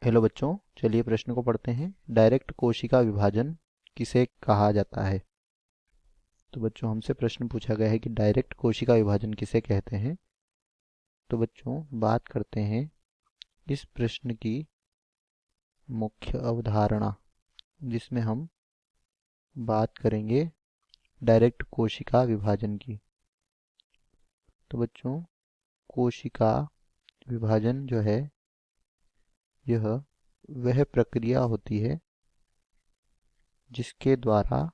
Hello बच्चों, चलिए प्रश्न को पढ़ते हैं। डायरेक्ट कोशिका विभाजन किसे कहा जाता है? तो बच्चों हमसे प्रश्न पूछा गया है कि डायरेक्ट कोशिका विभाजन किसे कहते हैं। तो बच्चों बात करते हैं इस प्रश्न की मुख्य अवधारणा, जिसमें हम बात करेंगे डायरेक्ट कोशिका विभाजन की। तो बच्चों कोशिका विभाजन जो है, यह वह प्रक्रिया होती है जिसके द्वारा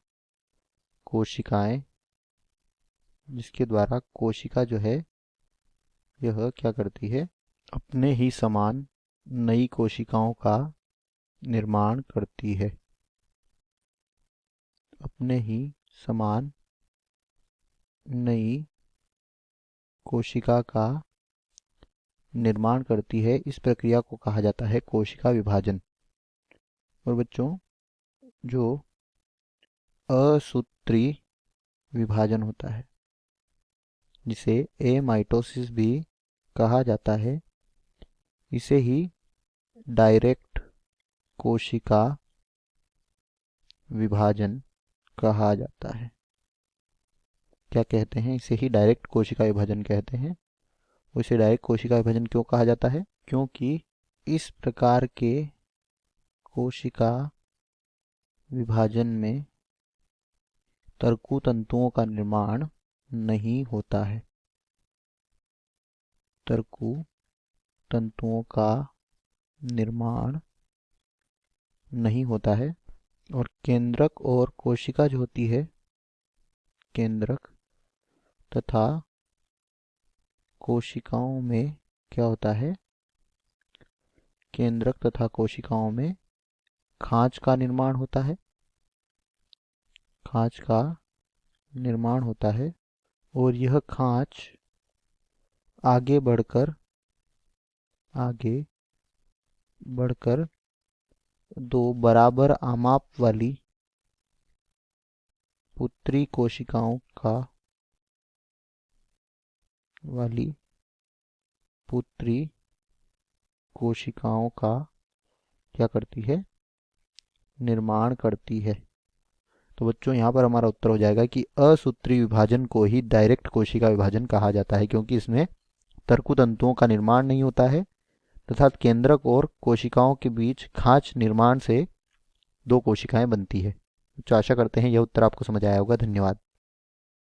कोशिका जो है यह क्या करती है, अपने ही समान नई कोशिकाओं का निर्माण करती है। अपने ही समान नई कोशिका का निर्माण करती है। इस प्रक्रिया को कहा जाता है कोशिका विभाजन। और बच्चों जो असूत्री विभाजन होता है, जिसे एमाइटोसिस भी कहा जाता है, इसे ही डायरेक्ट कोशिका विभाजन कहा जाता है। क्या कहते हैं? इसे ही डायरेक्ट कोशिका विभाजन कहते हैं। उसे डायरेक्ट कोशिका विभाजन क्यों कहा जाता है? क्योंकि इस प्रकार के कोशिका विभाजन में तर्कु तंतुओं का निर्माण नहीं होता है। तर्कु तंतुओं का निर्माण नहीं होता है। और केंद्रक और कोशिका जो होती है, केंद्रक तथा कोशिकाओं में क्या होता है? केंद्रक तथा कोशिकाओं में खांच का निर्माण होता है। खांच का निर्माण होता है और यह खांच आगे बढ़कर दो बराबर आमाप पुत्री कोशिकाओं का क्या करती है? निर्माण करती है। तो बच्चों यहाँ पर हमारा उत्तर हो जाएगा कि असूत्री विभाजन को ही डायरेक्ट कोशिका विभाजन कहा जाता है, क्योंकि इसमें तर्कु तंतुओं का निर्माण नहीं होता है तथा केंद्रक और कोशिकाओं के बीच खांच निर्माण से दो कोशिकाएं बनती है। तो आशा करते हैं यह उत्तर आपको समझ आया होगा। धन्यवाद।